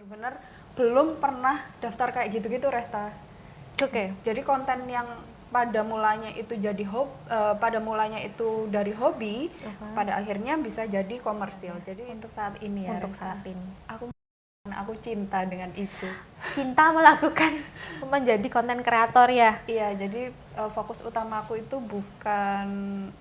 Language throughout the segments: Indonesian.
bener-bener belum pernah daftar kayak gitu-gitu, Resta. Oke. Jadi konten yang pada mulanya itu pada mulanya itu dari hobi, pada akhirnya bisa jadi komersil. Jadi untuk saat ini ya, Untuk Resta, saat ini. aku cinta dengan itu. Cinta melakukan menjadi konten kreator ya. Iya, jadi fokus utama aku itu bukan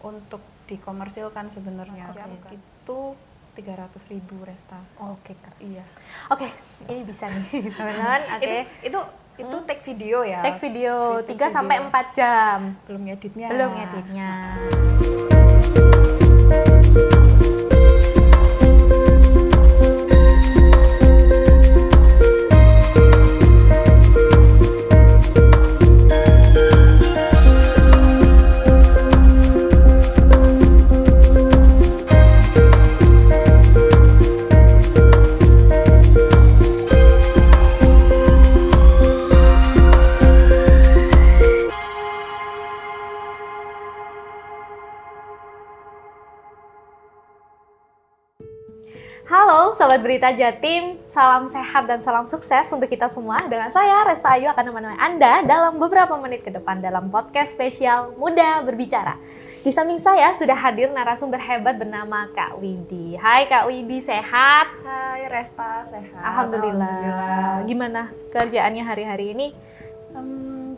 untuk dikomersilkan sebenarnya. Oke. Itu 300.000, Resta. Oke, Kak. Iya. Oke, ini bisa nih, teman-teman. Oke. Itu take video ya. Take video 3 video. sampai 4 jam. Belum ngeditnya. Belum ngeditnya. Halo Sobat Berita Jatim, salam sehat dan salam sukses untuk kita semua. Dengan saya, Resta Ayu akan menemani Anda dalam beberapa menit ke depan dalam podcast spesial Muda Berbicara. Di samping saya sudah hadir narasumber hebat bernama Kak Widi. Hai Kak Widi, sehat? Hai Resta, sehat. Alhamdulillah. Gimana kerjaannya hari-hari ini?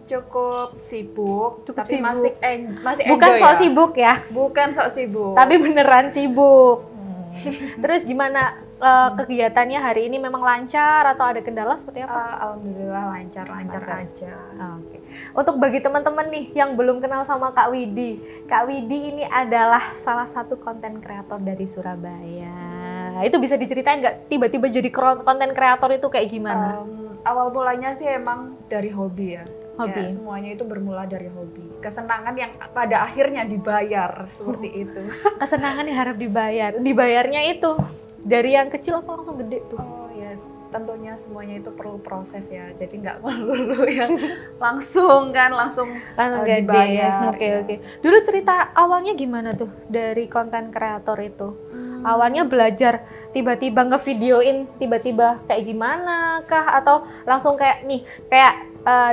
Cukup sibuk, tapi sibuk. masih Bukan enjoy sok ya. sibuk ya, Bukan sok sibuk. tapi beneran sibuk. Terus gimana kegiatannya hari ini, memang lancar atau ada kendala seperti apa? Alhamdulillah lancar aja. Oke. Untuk bagi teman-teman nih yang belum kenal sama Kak Widi ini adalah salah satu konten kreator dari Surabaya. Itu bisa diceritain nggak tiba-tiba jadi konten kreator itu kayak gimana? Awal mulanya sih emang dari hobi ya. Hobi. Ya, semuanya itu bermula dari hobi. Kesenangan yang pada akhirnya dibayar seperti itu. Kesenangan yang harap dibayar. Dibayarnya itu dari yang kecil apa langsung gede tuh? Oh ya, tentunya semuanya itu perlu proses ya. Jadi nggak melulu yang langsung Gede. dibayar. Oke. Dulu cerita awalnya gimana tuh dari konten kreator itu? Awalnya belajar tiba-tiba ngevideoin tiba-tiba kayak gimana kah, atau langsung kayak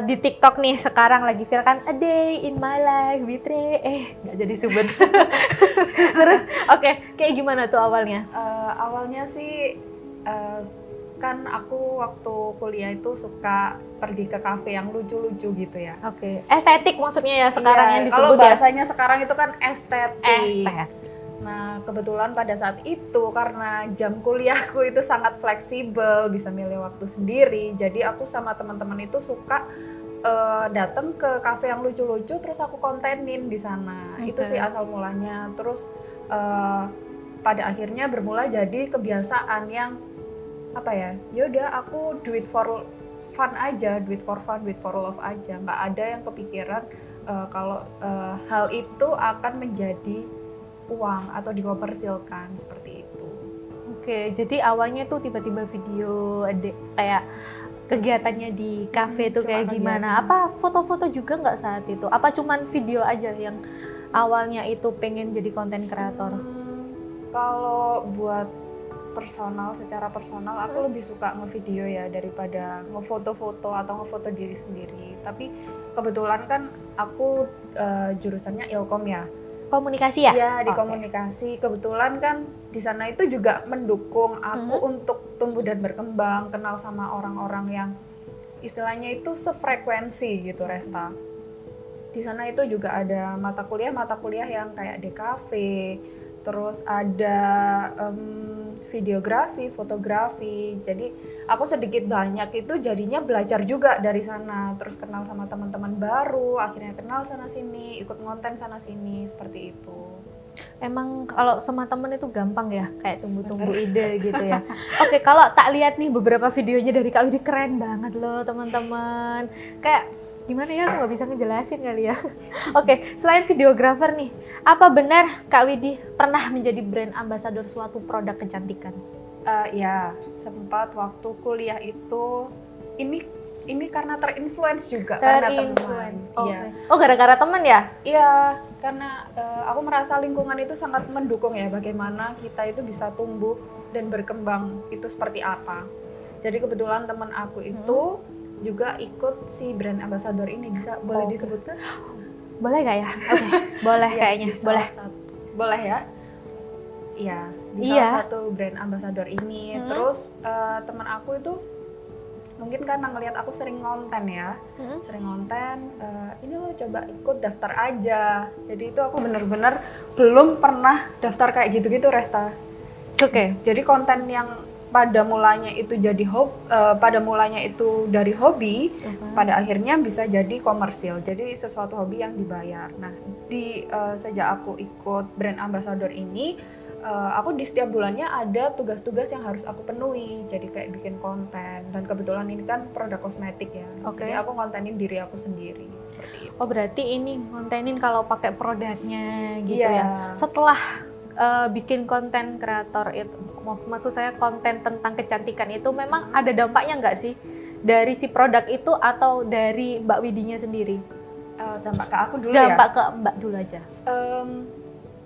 di TikTok nih sekarang lagi viral kan, a day in my life with Ray. Nggak jadi sebut. Terus kayak gimana tuh awalnya? Awalnya sih kan aku waktu kuliah itu suka pergi ke kafe yang lucu-lucu gitu ya. Oke. Estetik maksudnya ya sekarang yang disebut kalau ya. bahasanya sekarang itu kan estetik. Estetik. Nah, kebetulan pada saat itu karena jam kuliahku itu sangat fleksibel, bisa milih waktu sendiri. Jadi aku sama teman-teman itu suka datang ke kafe yang lucu-lucu, terus aku kontenin di sana. Okay. Itu sih asal mulanya. Terus pada akhirnya bermula jadi kebiasaan yang yaudah aku do it for fun aja, do it for fun, do it for love aja. Nggak ada yang kepikiran kalau hal itu akan menjadi uang atau dikomersilkan seperti itu. Oke, jadi awalnya tuh tiba-tiba video kayak kegiatannya di kafe tuh kayak gimana? Apa foto-foto juga nggak saat itu? Apa cuman video aja yang awalnya itu pengen jadi konten kreator? Kalau buat secara personal aku lebih suka ngevideo ya daripada ngefoto-foto atau ngefoto diri sendiri. Tapi kebetulan kan aku jurusannya Ilkom ya. Komunikasi ya? Iya, di komunikasi. Kebetulan kan di sana itu juga mendukung aku untuk tumbuh dan berkembang, kenal sama orang-orang yang istilahnya itu sefrekuensi gitu, Resta. Di sana itu juga ada mata kuliah yang kayak DKV, terus ada videografi, fotografi. Jadi aku sedikit banyak itu jadinya belajar juga dari sana, terus kenal sama teman-teman baru, akhirnya kenal sana sini, ikut ngonten sana sini, seperti itu. Emang kalau sama temen itu gampang ya, kayak tunggu-tunggu ide gitu ya. Oke, kalau tak lihat nih beberapa videonya dari Kak Widi, keren banget loh teman-teman. Kayak gimana ya, aku nggak bisa ngejelasin kali ya. Oke, selain videografer nih, apa benar Kak Widi pernah menjadi brand ambassador suatu produk kecantikan? Ya, sempat waktu kuliah itu ini karena terinfluence juga karena teman. Iya. Oh, gara-gara teman ya? Iya, karena aku merasa lingkungan itu sangat mendukung ya bagaimana kita itu bisa tumbuh dan berkembang itu seperti apa. Jadi kebetulan teman aku itu juga ikut si brand ambassador ini, boleh Oke. disebutkan? Boleh nggak ya? Oke, boleh Iya, kayaknya, di salah boleh. boleh ya? Iya, di Iya. salah satu brand ambassador ini. Terus teman aku itu mungkin karena ngelihat aku sering konten ya, sering konten, ini lo coba ikut daftar aja. Jadi itu aku bener-bener belum pernah daftar kayak gitu-gitu, Resta. Oke. Jadi konten yang pada mulanya itu pada mulanya itu dari hobi, pada akhirnya bisa jadi komersil. Jadi sesuatu hobi yang dibayar. Nah, sejak aku ikut brand ambassador ini, aku di setiap bulannya ada tugas-tugas yang harus aku penuhi. Jadi kayak bikin konten, dan kebetulan ini kan produk kosmetik ya. Oke. Jadi aku kontenin diri aku sendiri seperti itu. Oh, berarti ini kontenin kalau pakai produknya gitu Iya. ya. Setelah bikin konten kreator itu, maksud saya konten tentang kecantikan itu memang ada dampaknya nggak sih dari si produk itu atau dari Mbak Widinya sendiri? Dampak ke aku dulu Dampak ya. ke Mbak dulu aja.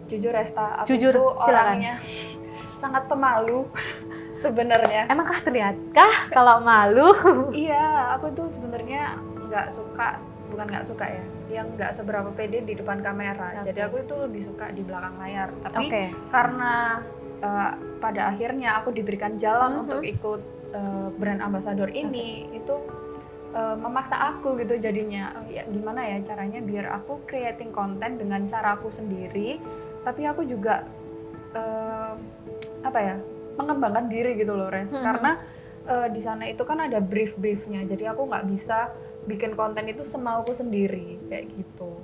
Jujur Resta, aku Jujur, tuh silakan. orangnya sangat pemalu sebenarnya. Emangkah terlihatkah kalau malu? Iya, aku tuh sebenarnya bukan nggak suka ya, yang nggak seberapa pede di depan kamera. Oke. Jadi aku itu lebih suka di belakang layar. Tapi Oke. karena pada akhirnya aku diberikan jalan untuk ikut brand ambassador ini, itu memaksa aku gitu jadinya. Ya gimana ya caranya biar aku creating konten dengan cara aku sendiri, tapi aku juga mengembangkan diri gitu loh, Res. Karena di sana itu kan ada briefnya, jadi aku nggak bisa bikin konten itu semauku sendiri kayak gitu.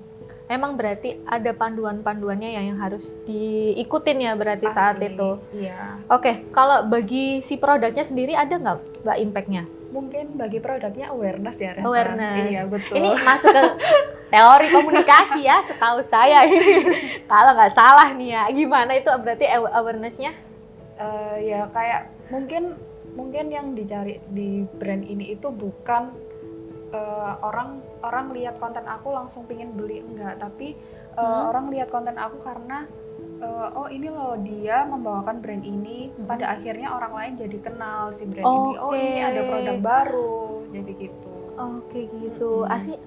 Emang berarti ada panduan-panduannya yang harus diikutin ya berarti Pasti, saat itu. Iya. Oke, kalau bagi si produknya sendiri ada nggak Mbak impact-nya? Mungkin bagi produknya awareness ya, Resta. Awareness. Iya, betul. Ini masuk ke teori komunikasi ya, setahu saya ini. Kalau nggak salah nih ya, gimana itu berarti awareness-nya? Ya kayak mungkin yang dicari di brand ini itu bukan orang lihat konten aku langsung pingin beli, enggak, tapi orang lihat konten aku karena oh ini loh dia membawakan brand ini, pada akhirnya orang lain jadi kenal si brand ini. Oh ini ada produk baru, jadi gitu. Oke gitu. Asli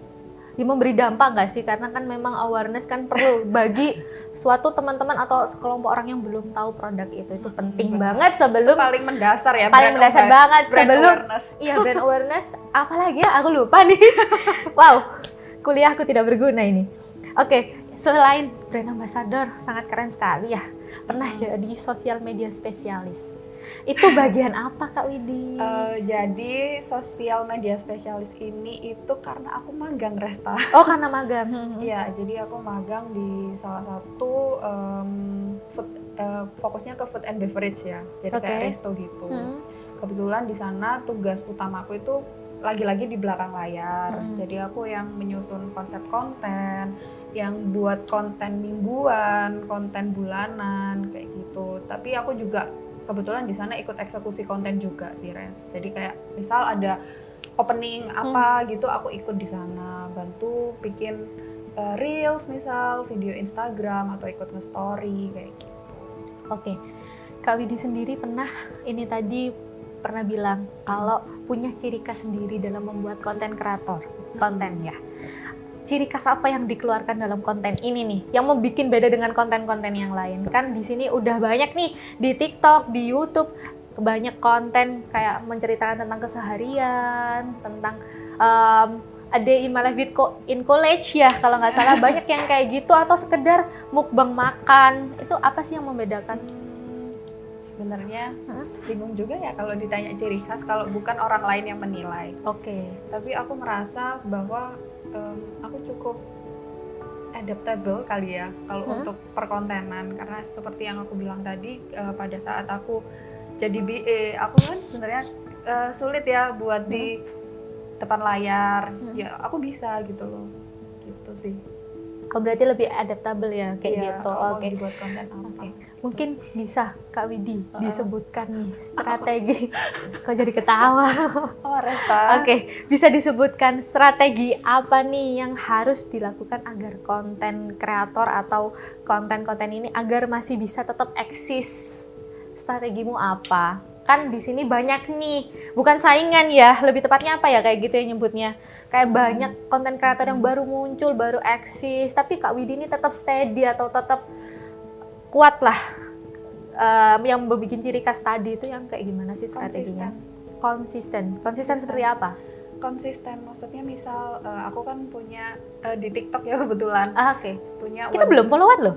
ya memberi dampak nggak sih? Karena kan memang awareness kan perlu bagi suatu teman-teman atau sekelompok orang yang belum tahu produk itu penting banget sebelum Paling mendasar ya, paling mendasar banget brand sebelum awareness. Iya, brand awareness. Apalagi ya aku lupa nih. Wow, kuliahku tidak berguna ini. Oke, selain brand ambassador sangat keren sekali ya, pernah jadi sosial media spesialis. Itu bagian apa Kak Widi? Jadi sosial media spesialis ini itu karena aku magang, Resta. Oh, karena magang. Iya, jadi aku magang di salah satu fokusnya ke food and beverage ya, jadi kayak resto gitu. Kebetulan di sana tugas utamaku itu lagi-lagi di belakang layar. Jadi aku yang menyusun konsep konten, yang buat konten mingguan, konten bulanan kayak gitu. Tapi aku juga kebetulan di sana ikut eksekusi konten juga sih, Res. Jadi kayak misal ada opening apa gitu, aku ikut di sana, bantu bikin reels misal, video Instagram atau ikut nge-story kayak gitu. Oke. Kak Widi sendiri pernah bilang kalau punya ciri khas sendiri dalam membuat konten kreator, konten ya. Ciri khas apa yang dikeluarkan dalam konten ini nih yang membuat beda dengan konten-konten yang lain? Kan di sini udah banyak nih di TikTok, di YouTube banyak konten kayak menceritakan tentang keseharian, tentang a day in my life in college ya kalau nggak salah, banyak yang kayak gitu, atau sekedar mukbang makan. Itu apa sih yang membedakan? Sebenarnya bingung juga ya kalau ditanya ciri khas kalau bukan orang lain yang menilai. Oke. Tapi aku merasa bahwa aku cukup adaptable kali ya kalau untuk perkontenan, karena seperti yang aku bilang tadi, pada saat aku jadi BA, aku kan sebenarnya sulit ya buat di depan layar. Ya aku bisa gitu loh, gitu sih. Oh, berarti lebih adaptable ya kayak gitu. Oke. Dibuat konten apa? Oke. Mungkin bisa Kak Widi disebutkan nih strategi. Kok jadi ketawa? Oh, Resta. Oke, bisa disebutkan strategi apa nih yang harus dilakukan agar konten kreator atau konten-konten ini agar masih bisa tetap eksis? Strategimu apa? kan di sini banyak nih, bukan saingan ya, lebih tepatnya apa ya kayak gitu ya nyebutnya. Kayak banyak konten kreator yang baru muncul, baru eksis, tapi Kak Widi ini tetap steady atau tetap kuat lah. Yang bikin ciri khas tadi itu yang kayak gimana sih strateginya? Konsisten seperti apa? Konsisten maksudnya misal aku kan punya di TikTok ya kebetulan Oke. punya Kita belum followan loh.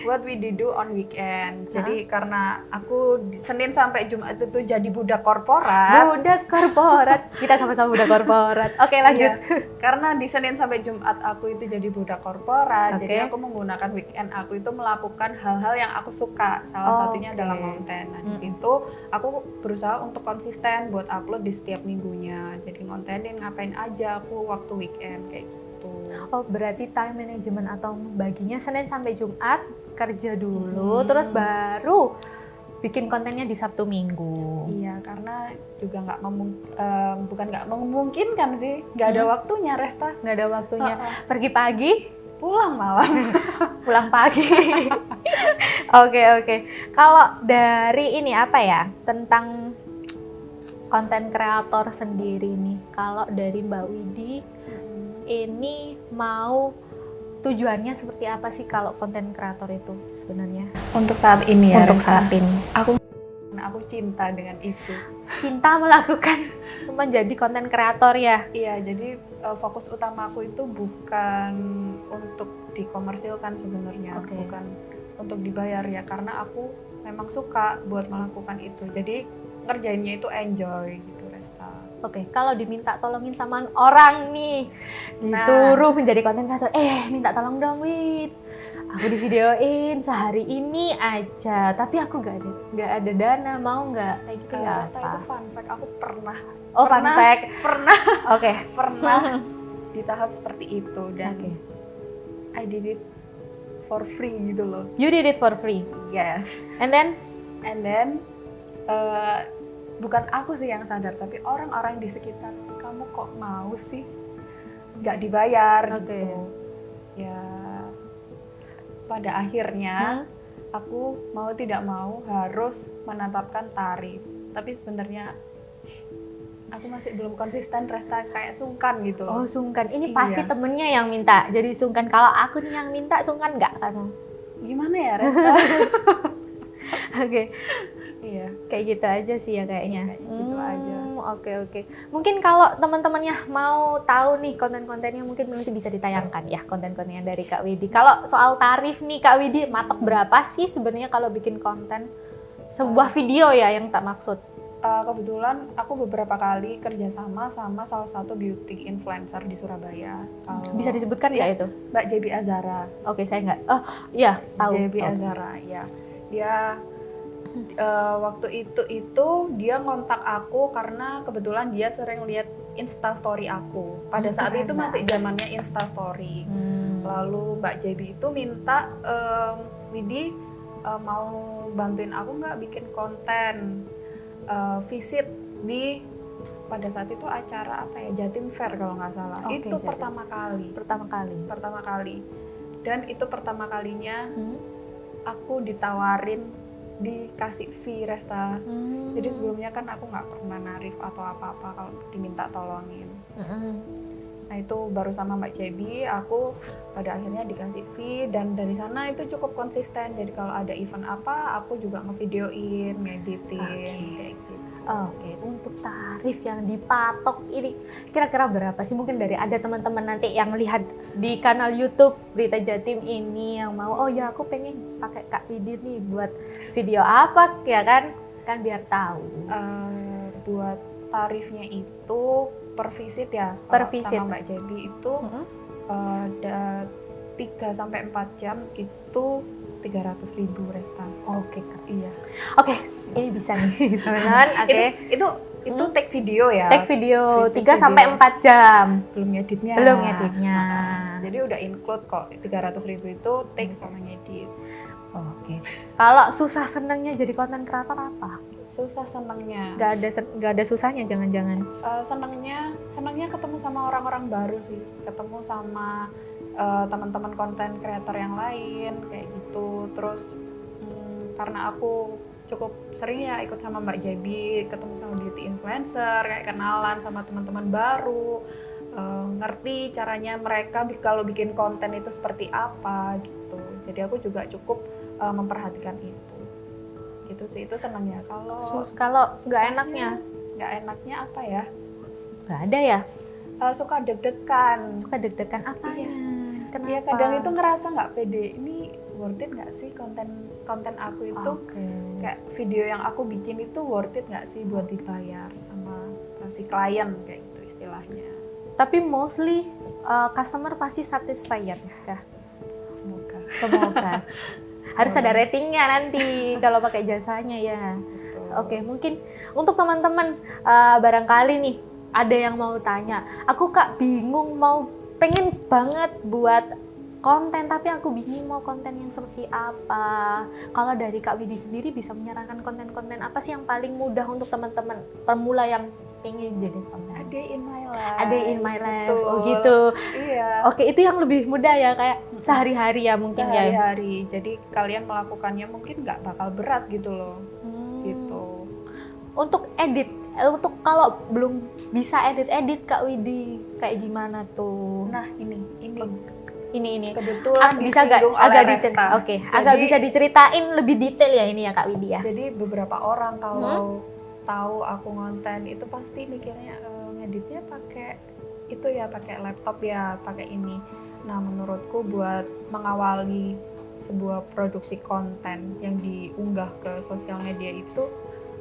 what we did do on weekend. Jadi karena aku Senin sampai Jumat itu jadi budak korporat. Budak korporat. Kita sama-sama budak korporat. Oke, lanjut. Iya, karena di Senin sampai Jumat aku itu jadi budak korporat. Oke. Jadi aku menggunakan weekend aku itu melakukan hal-hal yang aku suka. Salah satunya Oke. adalah konten. Nah, di situ aku berusaha untuk konsisten buat upload di setiap minggunya. Jadi ngontenin ngapain aja aku waktu weekend kayak gitu. Oh, berarti time management atau baginya Senin sampai Jumat kerja dulu, terus baru bikin kontennya di Sabtu Minggu. Iya, karena juga bukan nggak memungkinkan sih, nggak ada waktunya Resta. Nggak ada waktunya. Pergi pagi, Pulang malam. pulang pagi. Oke. Kalau dari ini apa ya, tentang konten kreator sendiri nih, kalau dari Mbak Widi ini mau tujuannya seperti apa sih kalau konten kreator itu sebenarnya? Untuk saat ini ya. Untuk Resta. saat ini. Aku cinta dengan itu. Cinta melakukan menjadi konten kreator ya? Iya, jadi fokus utama aku itu bukan untuk dikomersilkan sebenarnya, Oke. bukan untuk dibayar ya, karena aku memang suka buat melakukan itu. Jadi ngerjainnya itu enjoy gitu, Resta. Oke, kalau diminta tolongin sama orang nih, disuruh menjadi konten kreator, minta tolong dong Wid, aku di videoin sehari ini aja, tapi aku nggak ada dana, mau nggak kayak gitu ya? Resta, itu fun fact, aku pernah. Oh, fun fact. Pernah Oke. di tahap seperti itu dan Oke. I did it for free gitu loh. You did it for free, Yes. and then And then bukan aku sih yang sadar, tapi orang-orang di sekitar, kamu kok mau sih nggak dibayar Oke. gitu. Ya pada akhirnya aku mau tidak mau harus menetapkan tarif. Tapi sebenarnya aku masih belum konsisten, Resta, kayak sungkan gitu. oh sungkan, ini Iya. pasti temennya yang minta, jadi sungkan. Kalau aku nih yang minta, sungkan nggak kamu? Gimana ya, Resta? Oke. Iya. Kayak gitu aja sih ya kayaknya. Kayak gitu aja. Oke. Mungkin kalau teman-temannya mau tahu nih konten-kontennya, mungkin nanti bisa ditayangkan ya konten-kontennya dari Kak Widi. Kalau soal tarif nih Kak Widi, matok berapa sih sebenarnya kalau bikin konten sebuah video ya yang tak maksud? Kebetulan aku beberapa kali kerjasama sama salah satu beauty influencer di Surabaya. Bisa disebutkan nggak itu? Mbak JB Azara. Oke, saya nggak. Oh iya, tahu. JB Azara, ya. Dia waktu itu dia ngontak aku karena kebetulan dia sering lihat Insta story aku. Pada saat itu masih zamannya Insta story. Lalu Mbak JB itu minta Widi mau bantuin aku nggak bikin konten visit di pada saat itu acara apa ya, Jatim Fair kalau nggak salah. Oke, Itu Jatim. pertama kali dan itu pertama kalinya aku ditawarin dikasih fee, Resta. Jadi sebelumnya kan aku nggak pernah narif atau apa-apa kalau diminta tolongin. Nah itu baru sama Mbak Cebi aku pada akhirnya dikasih fee, dan dari sana itu cukup konsisten. Jadi kalau ada event apa aku juga ngevideoin, ngeditin kayak gitu. Oke, untuk tarif yang dipatok ini kira-kira berapa sih? Mungkin dari ada teman-teman nanti yang lihat di kanal YouTube Berita Jatim ini yang mau, oh ya aku pengen pakai Kak Widi nih buat video apa ya kan biar tahu. Buat tarifnya itu per visit ya. Per Kalau visit. sama Mbak Cebi itu 3 sampai 4 jam itu 300.000, Resta. Oke, Kak. Iya. Oke, ini bisa nih teman-teman. Oke. Itu take video ya. Take video 3 Video. sampai 4 jam. Belum ngeditnya. Jadi udah include kok 300.000 itu take sama ngedit. Oke. Kalau susah senangnya jadi konten kreator apa? Susah senangnya. Gak ada susahnya jangan-jangan. Senangnya ketemu sama orang-orang baru sih. Ketemu sama teman-teman konten kreator yang lain kayak gitu. Terus karena aku cukup sering ya ikut sama Mbak Jebi, ketemu sama beauty influencer, kayak kenalan sama teman-teman baru, ngerti caranya mereka kalau bikin konten itu seperti apa gitu. Jadi aku juga cukup memperhatikan itu. Gitu sih, itu senang ya. Kalau nggak enaknya apa ya? nggak ada ya. Suka deg-degan. Suka deg-degan apa ya? Kenapa? Iya, kadang itu ngerasa nggak pede. Ini worth it nggak sih konten aku itu? Kayak video yang aku bikin itu worth it nggak sih buat dibayar sama si klien kayak gitu istilahnya. Tapi mostly customer pasti satisfied ya. Semoga. Harus ada ratingnya nanti kalau pakai jasanya ya. Oke, mungkin untuk teman-teman barangkali nih ada yang mau tanya, aku Kak bingung pengen banget buat konten tapi aku bingung mau konten yang seperti apa. Kalau dari Kak Widi sendiri bisa menyarankan konten-konten apa sih yang paling mudah untuk teman-teman pemula yang pengen jadi konten? A day in my life. A day in my life. Betul. Oh gitu. Iya. Oke, itu yang lebih mudah ya, kayak sehari-hari ya mungkin ya. Sehari-hari. Jadi kalian melakukannya mungkin nggak bakal berat gitu loh. Gitu. Untuk kalau belum bisa edit Kak Widi kayak gimana tuh? Nah, ini. Kebetulan agak bisa diceritain lebih detail ya ini ya Kak Widi ya. Jadi beberapa orang kalau tahu aku ngonten itu pasti mikirnya ngeditnya pakai laptop ya, pakai ini. Nah, menurutku buat mengawali sebuah produksi konten yang diunggah ke sosial media itu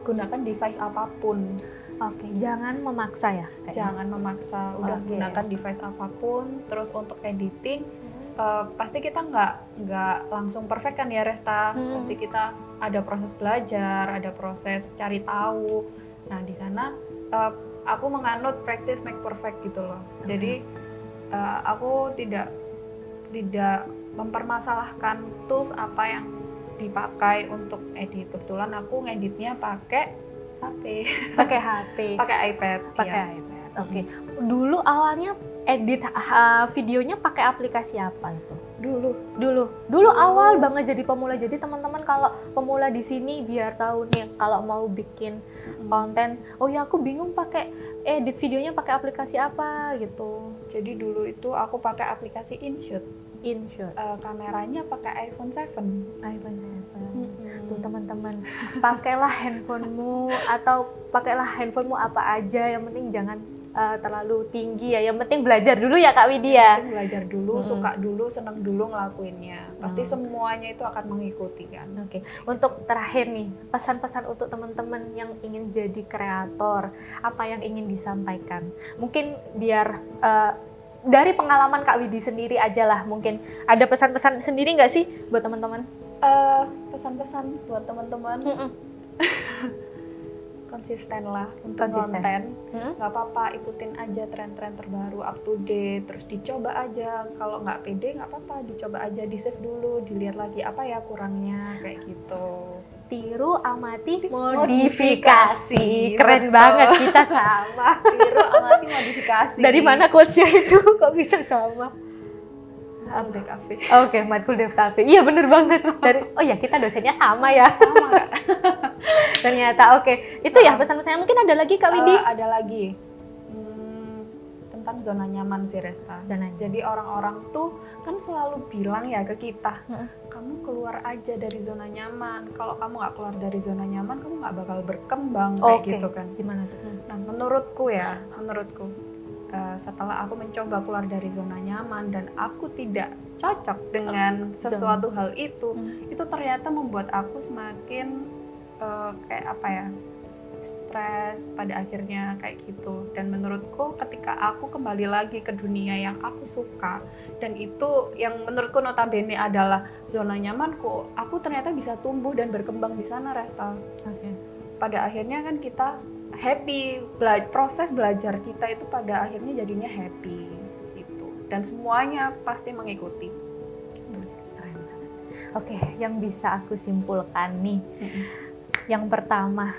gunakan device apapun. Oke, jangan memaksa ya. Jangan memaksa, udah gunakan device apapun. Terus untuk editing, pasti kita nggak langsung perfect kan ya Resta. Pasti kita ada proses belajar, ada proses cari tahu. Nah di sana aku menganut practice make perfect gitu loh. Jadi aku tidak mempermasalahkan tools apa yang dipakai untuk edit. Kebetulan aku ngeditnya pakai HP, pakai iPad. Oke. Dulu awalnya edit videonya pakai aplikasi apa itu? Dulu awal banget jadi pemula. Jadi teman-teman kalau pemula di sini biar tahu nih kalau mau bikin konten, oh ya aku bingung pakai edit videonya pakai aplikasi apa gitu. Jadi dulu itu aku pakai aplikasi InShoot. Kameranya pakai iPhone 7. Tuh teman-teman, pakailah handphonemu atau pakailah handphonemu apa aja, yang penting jangan terlalu tinggi ya, yang penting belajar dulu ya Kak Widi ya. Belajar dulu, suka dulu, senang dulu ngelakuinnya. Pasti semuanya itu akan mengikuti kan. Oke. Untuk terakhir nih, pesan-pesan untuk teman-teman yang ingin jadi kreator, apa yang ingin disampaikan? Mungkin biar dari pengalaman Kak Widi sendiri aja lah, mungkin ada pesan-pesan sendiri nggak sih buat teman-teman? Pesan-pesan buat teman-teman, konsisten lah untuk konten. Nggak apa-apa, ikutin aja tren-tren terbaru, up to date, terus dicoba aja. Kalau nggak pede nggak apa-apa, dicoba aja, di save dulu, dilihat lagi apa ya kurangnya kayak gitu. Tiru, amati, modifikasi. Keren banget kita sama. Tiru, amati, modifikasi. Dari mana quotes-nya itu? Kok bisa sama? Matkul Dev Cafe. Oke, Matkul Dev Cafe. Iya bener banget. Oh ya, kita dosennya sama ya. Sama Kak. Ternyata oke. Itu ya pesan-pesannya. Mungkin ada lagi Kak Widi? Ada lagi. Tentang zona nyaman sih Resta. Jadi orang-orang tuh kan selalu bilang ya ke kita, kamu keluar aja dari zona nyaman. Kalau kamu nggak keluar dari zona nyaman, kamu nggak bakal berkembang kayak gitu kan. Gimana tuh? Nah, menurutku setelah aku mencoba keluar dari zona nyaman dan aku tidak cocok dengan sesuatu hal itu ternyata membuat aku semakin stres pada akhirnya kayak gitu. Dan menurutku ketika aku kembali lagi ke dunia yang aku suka, dan itu yang menurutku notabene adalah zona nyamanku, aku ternyata bisa tumbuh dan berkembang di sana Resta. Pada akhirnya kan kita happy, proses belajar kita itu pada akhirnya jadinya happy gitu. Dan semuanya pasti mengikuti. Oke, yang bisa aku simpulkan nih. Yang pertama,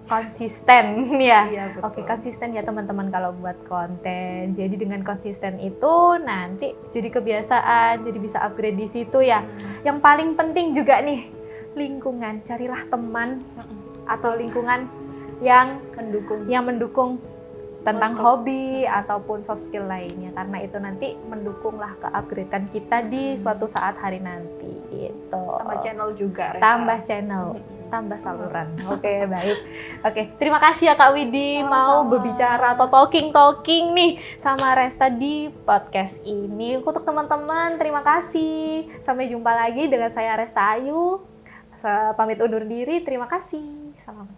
konsisten ya. Iya, Oke, konsisten ya teman-teman kalau buat konten. Jadi dengan konsisten itu nanti jadi kebiasaan, jadi bisa upgrade di situ ya. Yang paling penting juga nih, lingkungan, carilah teman atau lingkungan yang mendukung tentang hobi ataupun soft skill lainnya, karena itu nanti mendukunglah ke-upgrade-an kita di suatu saat hari nanti gitu. Tambah channel juga, Resta. Tambah channel, tambah saluran. Oke, baik. Oke, terima kasih ya Kak Widi mau berbicara atau talking nih sama Resta di podcast ini. Untuk teman-teman, terima kasih. Sampai jumpa lagi dengan saya Resta Ayu. Pamit undur diri. Terima kasih. Salam.